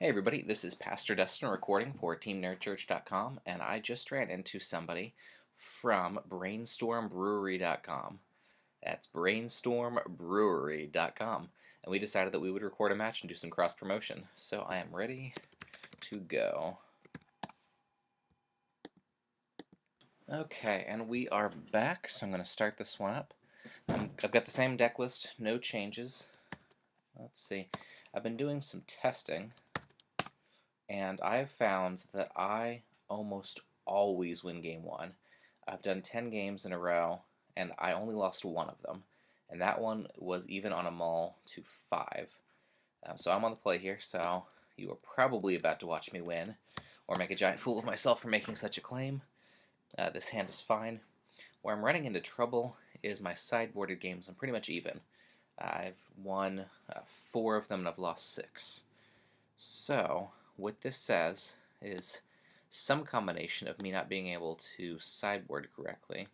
Hey everybody, this is Pastor Dustin recording for TeamNerdChurch.com, and I just ran into somebody from BrainstormBrewery.com. That's BrainstormBrewery.com, and we decided that we would record a match and do some cross promotion. So I am ready to go. Okay, and we are back, so I'm going to start this one up. I've got the same deck list, no changes. Let's see. I've been doing some testing, and I've found that I almost always win game one. I've done 10 games in a row, and I only lost one of them, and that one was even on a mull to 5. So I'm on the play here, so you are probably about to watch me win, or make a giant fool of myself for making such a claim. This hand is fine. Where I'm running into trouble is my sideboarded games. I'm pretty much even. I've won 4 of them, and I've lost 6. So what this says is some combination of me not being able to sideboard correctly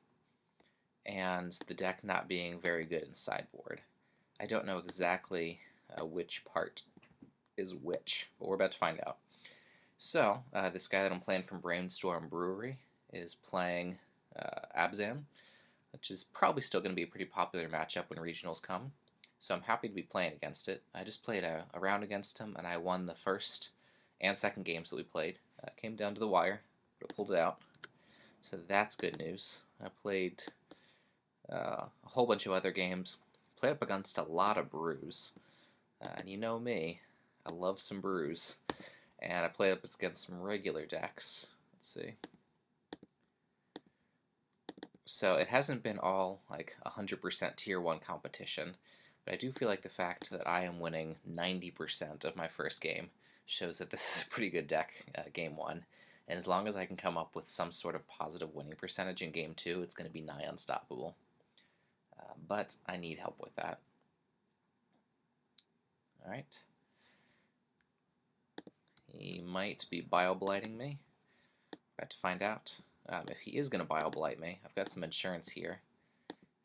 and the deck not being very good in sideboard. I don't know exactly which part is which, but we're about to find out. So this guy that I'm playing from Brainstorm Brewery is playing Abzan, which is probably still going to be a pretty popular matchup when regionals come. So I'm happy to be playing against it. I just played a round against him, and I won the first and second games that we played. Came down to the wire, but I pulled it out. So that's good news. I played a whole bunch of other games. Played up against a lot of brews. And you know me, I love some brews. And I played up against some regular decks. Let's see. So it hasn't been all like 100% tier 1 competition, but I do feel like the fact that I am winning 90% of my first game shows that this is a pretty good deck game 1, and as long as I can come up with some sort of positive winning percentage in game 2, it's going to be nigh unstoppable. But I need help with that. Alright. He might be bio-blighting me. About to find out. If he is going to bio-blight me, I've got some insurance here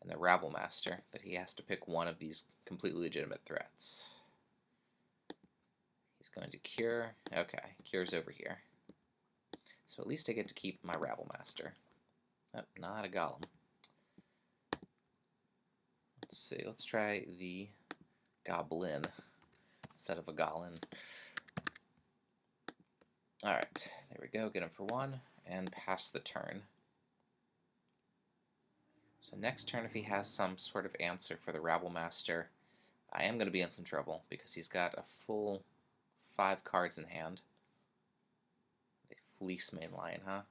and the Rabble Master that he has to pick one of these completely legitimate threats. He's going to cure. Okay, cure's over here. So at least I get to keep my Rabble Master. Oh, not a Golem. Let's see, let's try the Goblin instead of a Golem. Alright, there we go, get him for 1, and pass the turn. So next turn, if he has some sort of answer for the Rabble Master, I am going to be in some trouble, because he's got a full 5 cards in hand. A Fleece Mane Lion, huh?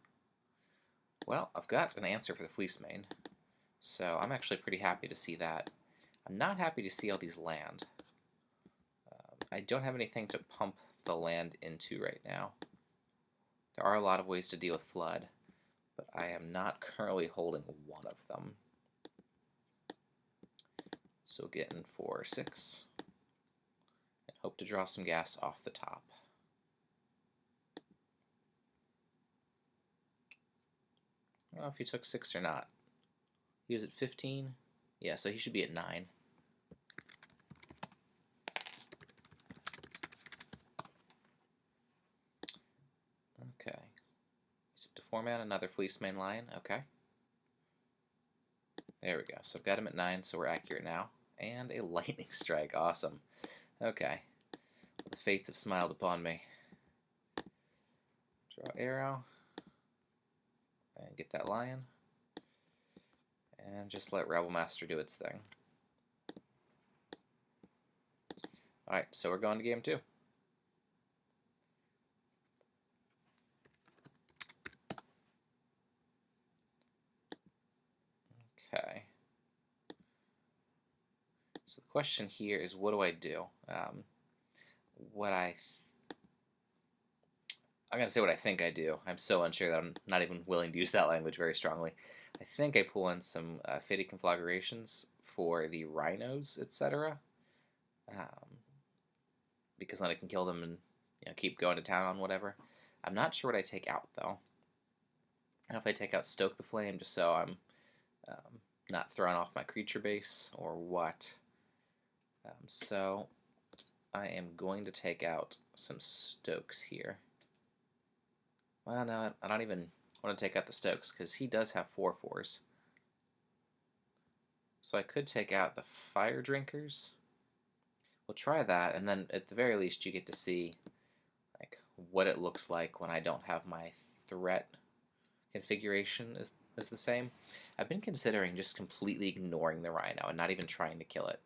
Well, I've got an answer for the Fleece Mane, so I'm actually pretty happy to see that. I'm not happy to see all these land. I don't have anything to pump the land into right now. There are a lot of ways to deal with Flood, but I am not currently holding one of them. So get in for 6, and hope to draw some gas off the top. I don't know if he took 6 or not. He was at 15? Yeah, so he should be at 9. Okay. He's up to 4 mana, another Fleece Mane Lion. Okay. There we go. So I've got him at 9, so we're accurate now. And a Lightning Strike. Awesome. Okay. The fates have smiled upon me. Draw arrow. And get that lion. And just let Rabble Master do its thing. Alright, so we're going to game 2. Okay. So the question here is, what do I do? I'm going to say what I think I do. I'm so unsure that I'm not even willing to use that language very strongly. I think I pull in some Fated Conflagrations for the rhinos, etc. Because then I can kill them and keep going to town on whatever. I'm not sure what I take out, though. I don't know if I take out Stoke the Flame just so I'm not throwing off my creature base or what. So I am going to take out some Stokes here. Well, no, I don't even want to take out the Stokes because he does have 4/4s. So I could take out the Fire Drinkers. We'll try that, and then at the very least you get to see like what it looks like when I don't have my threat configuration is the same. I've been considering just completely ignoring the Rhino and not even trying to kill it.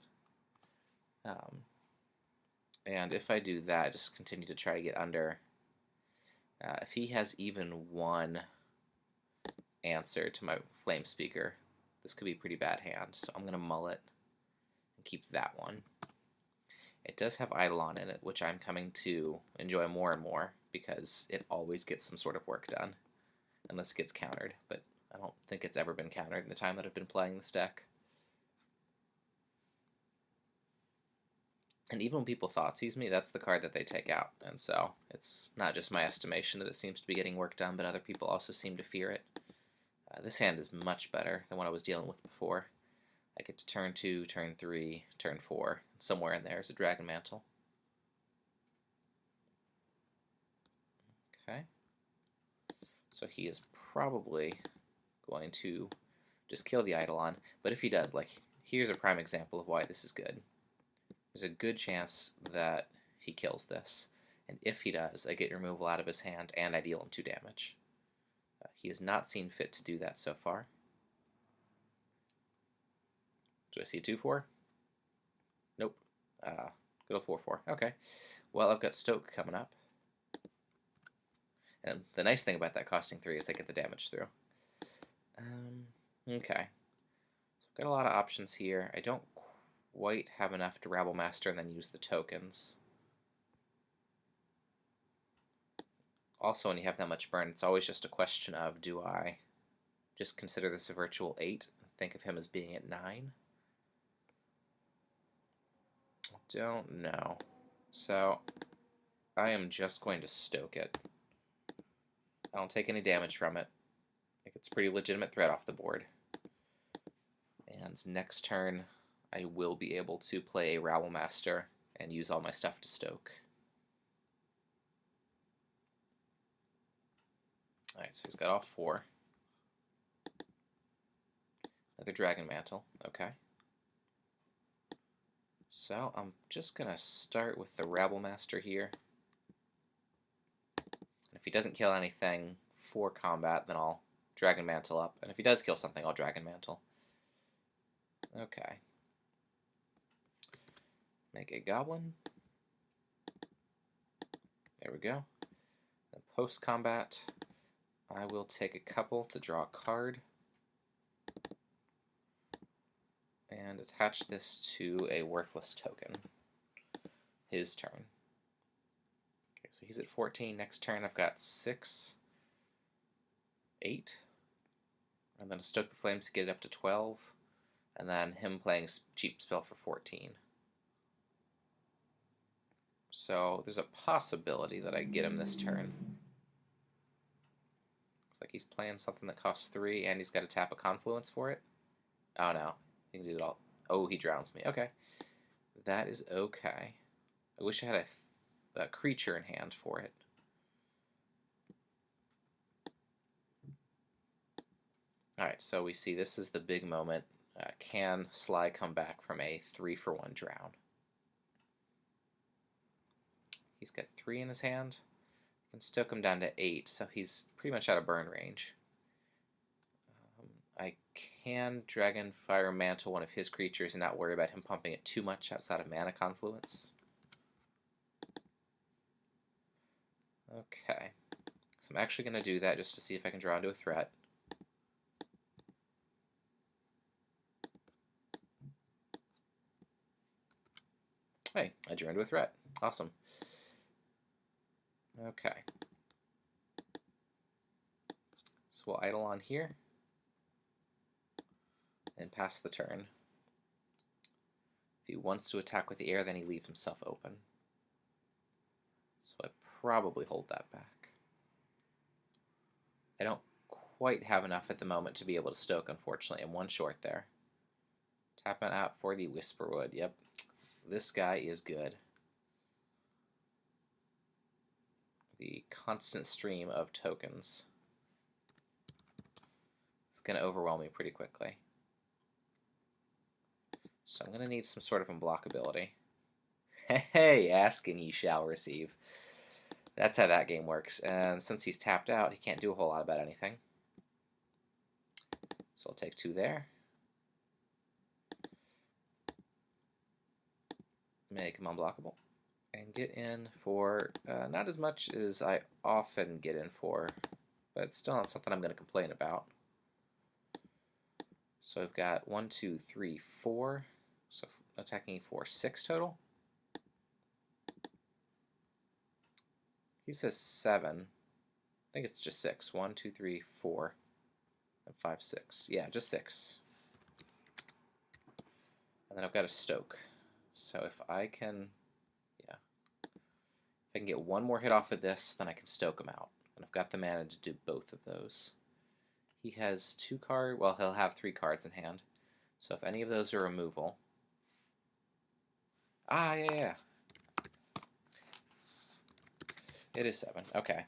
And if I do that, just continue to try to get under. If he has even one answer to my Flame Speaker, this could be a pretty bad hand. So I'm going to mull it and keep that one. It does have Eidolon in it, which I'm coming to enjoy more and more because it always gets some sort of work done, unless it gets countered. But I don't think it's ever been countered in the time that I've been playing this deck. And even when people Thoughtseize me, that's the card that they take out. And so it's not just my estimation that it seems to be getting work done, but other people also seem to fear it. This hand is much better than what I was dealing with before. I get to turn 2, turn 3, turn 4. Somewhere in there is a Dragon Mantle. Okay. So he is probably going to just kill the Eidolon. But if he does, like, here's a prime example of why this is good. There's a good chance that he kills this. And if he does, I get removal out of his hand and I deal him 2 damage. He has not seen fit to do that so far. Do I see a 2/4? Nope. Good old 4/4. Okay. Well, I've got Stoke coming up. And the nice thing about that costing 3 is they get the damage through. Okay. So I've got a lot of options here. I don't quite have enough to Rabble Master and then use the tokens. Also, when you have that much burn, it's always just a question of, do I just consider this a virtual 8 and think of him as being at 9? I don't know. So I am just going to Stoke it. I don't take any damage from it. I think it's a pretty legitimate threat off the board. And next turn, I will be able to play a Rabble Master and use all my stuff to Stoke. Alright, so he's got all 4. Another Dragon Mantle, okay. So I'm just going to start with the Rabble Master here. And if he doesn't kill anything for combat, then I'll Dragon Mantle up. And if he does kill something, I'll Dragon Mantle. Okay. Make a Goblin. There we go. Then post-combat, I will take a couple to draw a card. And attach this to a worthless token. His turn. Okay, so he's at 14. Next turn I've got 6, 8. I'm going to Stoke the Flames to get it up to 12. And then him playing cheap spell for 14. So there's a possibility that I get him this turn. Looks like he's playing something that costs 3 and he's got to tap a Confluence for it. Oh no, he can do it all. Oh, he drowns me. Okay. That is okay. I wish I had a creature in hand for it. Alright, so we see this is the big moment. Can Sly come back from a 3-for-1 drown? He's got 3 in his hand. I can stoke him down to 8, so he's pretty much out of burn range. I can Dragon Fire Mantle one of his creatures and not worry about him pumping it too much outside of Mana Confluence. Okay, so I'm actually going to do that just to see if I can draw into a threat. Hey, I drew into a threat. Awesome. Okay. So we'll Eidolon here and pass the turn. If he wants to attack with the air, then he leaves himself open. So I probably hold that back. I don't quite have enough at the moment to be able to stoke, unfortunately. I'm 1 short there. Tapping out for the Whisperwood. Yep, this guy is good. constant stream of tokens. It's going to overwhelm me pretty quickly. So I'm going to need some sort of unblockability. Hey, ask and ye shall receive. That's how that game works. And since he's tapped out, he can't do a whole lot about anything. So I'll take 2 there. Make him unblockable. And get in for not as much as I often get in for, but it's still not something I'm going to complain about. So I've got 1, 2, 3, 4. So attacking for 6 total. He says 7. I think it's just 6. 1, 2, 3, 4, and 5, 6. Yeah, just 6. And then I've got a stoke. So if I can, if I can get one more hit off of this, then I can stoke him out. And I've got the mana to do both of those. He has 2 cards. Well, he'll have 3 cards in hand. So if any of those are removal. Ah, yeah. It is 7. Okay.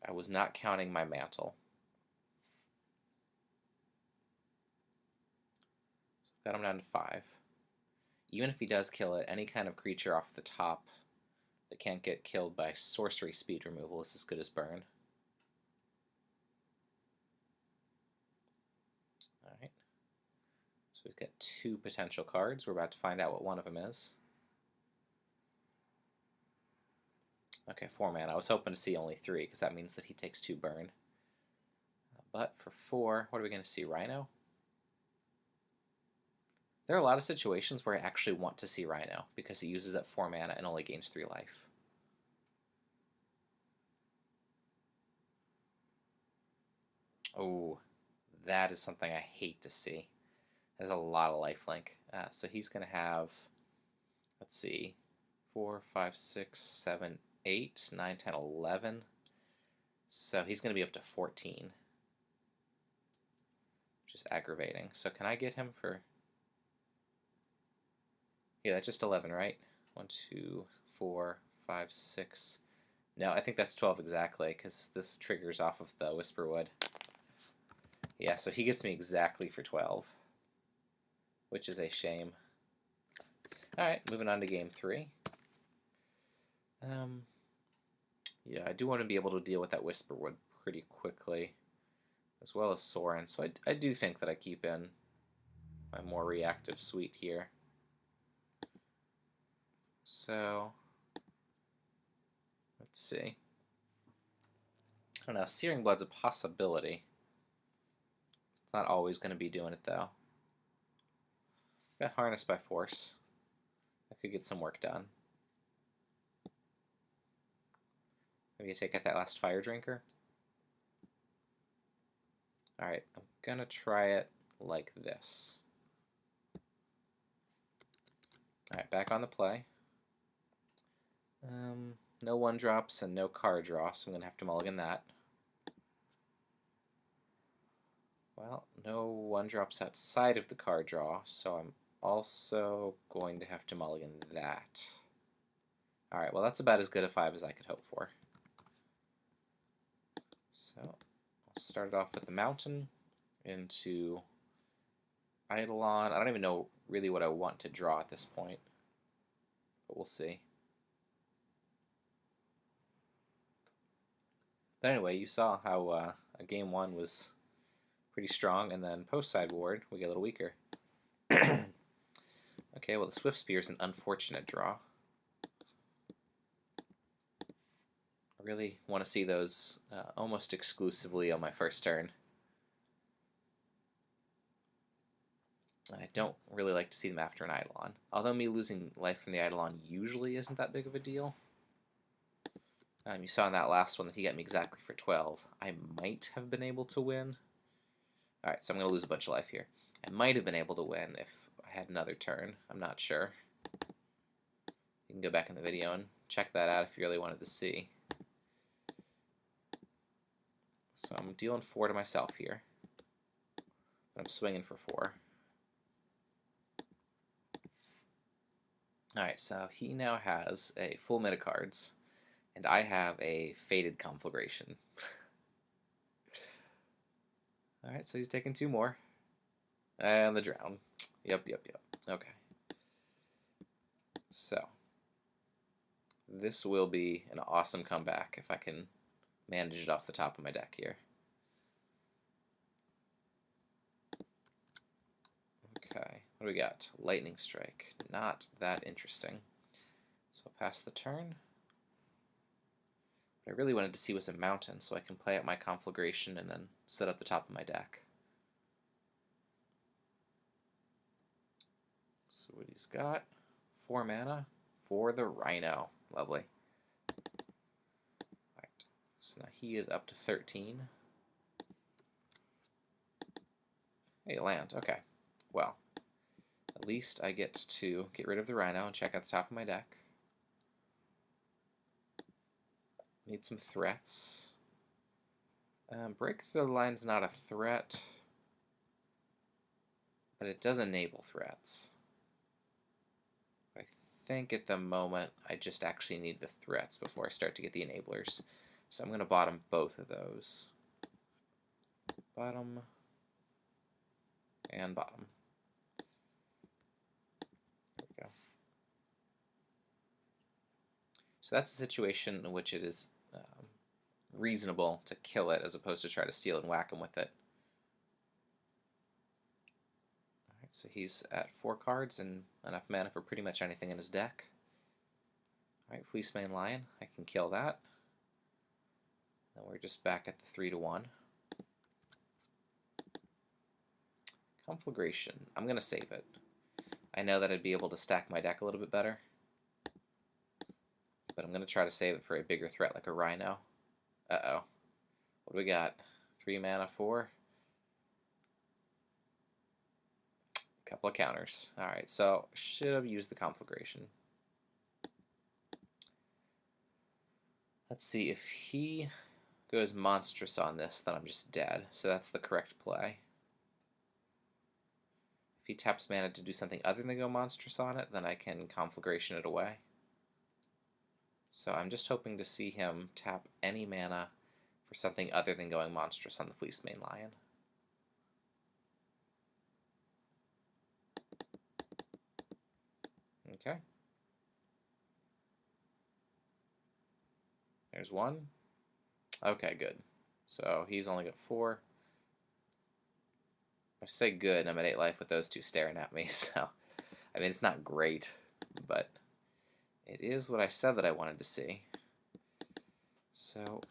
I was not counting my mantle. So I've got him down to 5. Even if he does kill it, any kind of creature off the top that can't get killed by sorcery speed removal is as good as burn. Alright. So we've got 2 potential cards. We're about to find out what one of them is. Okay, 4 mana. I was hoping to see only 3, because that means that he takes 2 burn. But for 4, what are we going to see? Rhino? There are a lot of situations where I actually want to see Rhino, because he uses up 4 mana and only gains 3 life. Oh, that is something I hate to see. There's a lot of lifelink. So he's going to have, let's see, 4, 5, 6, 7, 8, 9, 10, 11. So he's going to be up to 14. Which is aggravating. So can I get him for... Yeah, that's just 11, right? 1, 2, 4, 5, 6. No, I think that's 12 exactly, because this triggers off of the Whisperwood. Yeah, so he gets me exactly for 12, which is a shame. Alright, moving on to game 3. Yeah, I do want to be able to deal with that Whisperwood pretty quickly, as well as Sorin, so I do think that I keep in my more reactive suite here. So, let's see. I don't know, Searing Blood's a possibility. It's not always going to be doing it, though. Got Harnessed by Force. I could get some work done. Maybe I take out that last Fire Drinker. Alright, I'm going to try it like this. Alright, back on the play. No 1-drops and no card draw, so I'm going to have to mulligan that. Well, no 1-drops outside of the card draw, so I'm also going to have to mulligan that. Alright, well that's about as good a 5 as I could hope for. So, I'll start it off with the Mountain into Eidolon. I don't even know really what I want to draw at this point, but we'll see. But anyway, you saw how game 1 was pretty strong, and then post-sideboard, we get a little weaker. Okay, well the Swift Spear is an unfortunate draw. I really want to see those almost exclusively on my first turn. And I don't really like to see them after an Eidolon. Although me losing life from the Eidolon usually isn't that big of a deal. You saw in that last one that he got me exactly for 12. I might have been able to win. Alright, so I'm going to lose a bunch of life here. I might have been able to win if I had another turn. I'm not sure. You can go back in the video and check that out if you really wanted to see. So I'm dealing 4 to myself here. But I'm swinging for 4. Alright, so he now has a full meta cards. And I have a Fated Conflagration. Alright, so he's taking 2 more. And the drown. Yep. Okay. So, this will be an awesome comeback if I can manage it off the top of my deck here. Okay, what do we got? Lightning Strike. Not that interesting. So I'll pass the turn. What I really wanted to see was a mountain, so I can play out my Conflagration and then set up the top of my deck. So what he's got, 4 mana for the Rhino. Lovely. Right. So now he is up to 13. Hey, land. Okay. Well, at least I get to get rid of the Rhino and check out the top of my deck. Need some threats. Break the Line's not a threat, but it does enable threats. I think at the moment I just actually need the threats before I start to get the enablers. So I'm going to bottom both of those. Bottom and bottom. There we go. So that's a situation in which it is reasonable to kill it as opposed to try to steal and whack him with it. Alright, so he's at 4 cards and enough mana for pretty much anything in his deck. Alright, Fleecemane Lion, I can kill that. Then we're just back at the 3-1. Conflagration, I'm going to save it. I know that I'd be able to stack my deck a little bit better, but I'm going to try to save it for a bigger threat like a Rhino. Uh-oh. What do we got? 3 mana, 4. Couple of counters. Alright, so should have used the Conflagration. Let's see, if he goes monstrous on this, then I'm just dead. So that's the correct play. If he taps mana to do something other than go monstrous on it, then I can Conflagration it away. So I'm just hoping to see him tap any mana for something other than going monstrous on the Fleecemane Lion. Okay. There's 1. Okay, good. So he's only got 4. I say good, I'm at 8 life with those 2 staring at me, so I mean it's not great, but it is what I said that I wanted to see. So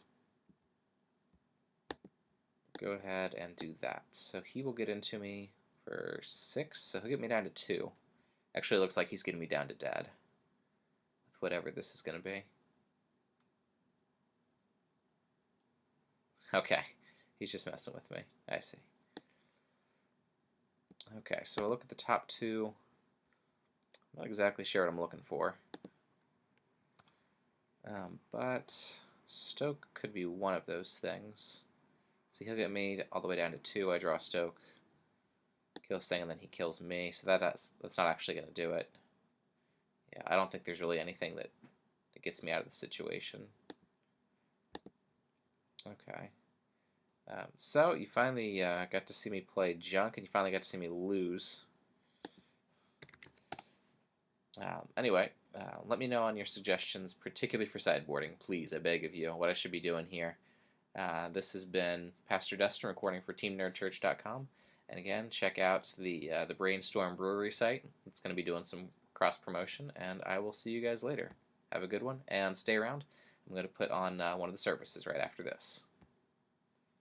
go ahead and do that. So he will get into me for 6, so he'll get me down to 2. Actually, it looks like he's getting me down to dead with whatever this is going to be. Okay, he's just messing with me. I see. Okay, so I'll look at the top 2. I'm not exactly sure what I'm looking for. But Stoke could be one of those things. So he'll get me all the way down to 2. I draw Stoke, kills thing, and then he kills me. So that's not actually going to do it. Yeah, I don't think there's really anything that gets me out of the situation. Okay. So you finally got to see me play junk, and you finally got to see me lose. Anyway, let me know on your suggestions, particularly for sideboarding, please. I beg of you, what I should be doing here. This has been Pastor Dustin recording for TeamNerdChurch.com. And again, check out the Brainstorm Brewery site. It's going to be doing some cross-promotion, and I will see you guys later. Have a good one, and stay around. I'm going to put on one of the services right after this.